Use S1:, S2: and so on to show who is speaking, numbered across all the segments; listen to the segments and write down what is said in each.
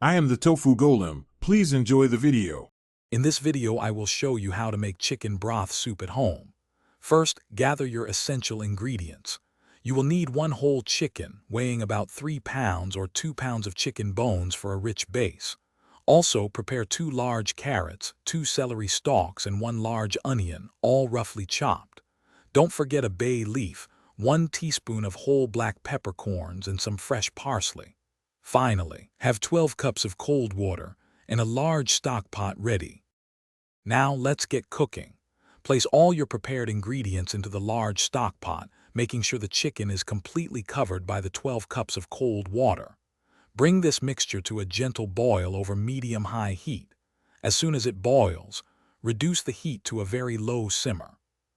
S1: I am the Tofu Golem. Please enjoy the video.
S2: In this video, I will show you how to make chicken broth soup at home. First, gather your essential ingredients. You will need one whole chicken, weighing about 3 pounds or 2 pounds of chicken bones for a rich base. Also, prepare 2 large carrots, 2 celery stalks, and 1 large onion, all roughly chopped. Don't forget a bay leaf, 1 teaspoon of whole black peppercorns, and some fresh parsley. Finally, have 12 cups of cold water and a large stock pot ready. Now let's get cooking. Place all your prepared ingredients into the large stock pot, making sure the chicken is completely covered by the 12 cups of cold water. Bring this mixture to a gentle boil over medium-high heat. As soon as it boils, reduce the heat to a very low simmer.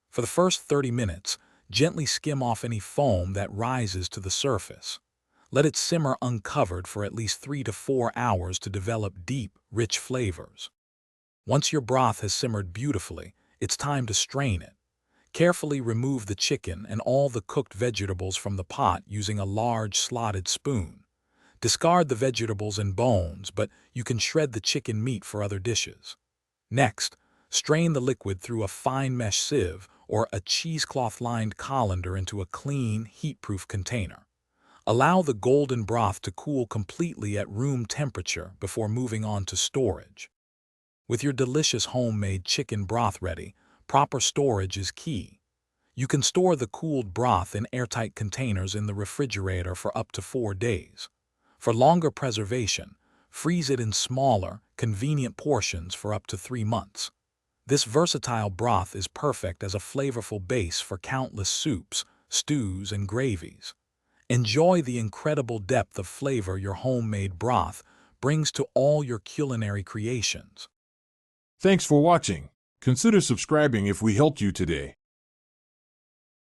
S2: For the first 30 minutes, gently skim off any foam that rises to the surface. Let it simmer uncovered for at least 3 to 4 hours to develop deep, rich flavors. Once your broth has simmered beautifully, it's time to strain it. Carefully remove the chicken and all the cooked vegetables from the pot using a large slotted spoon. Discard the vegetables and bones, but you can shred the chicken meat for other dishes. Next, strain the liquid through a fine mesh sieve or a cheesecloth-lined colander into a clean, heat-proof container. Allow the golden broth to cool completely at room temperature before moving on to storage. With your delicious homemade chicken broth ready, proper storage is key. You can store the cooled broth in airtight containers in the refrigerator for up to 4 days. For longer preservation, freeze it in smaller, convenient portions for up to 3 months. This versatile broth is perfect as a flavorful base for countless soups, stews, and gravies. Enjoy the incredible depth of flavor your homemade broth brings to all your culinary creations.
S1: Thanks for watching. Consider subscribing if we helped you today.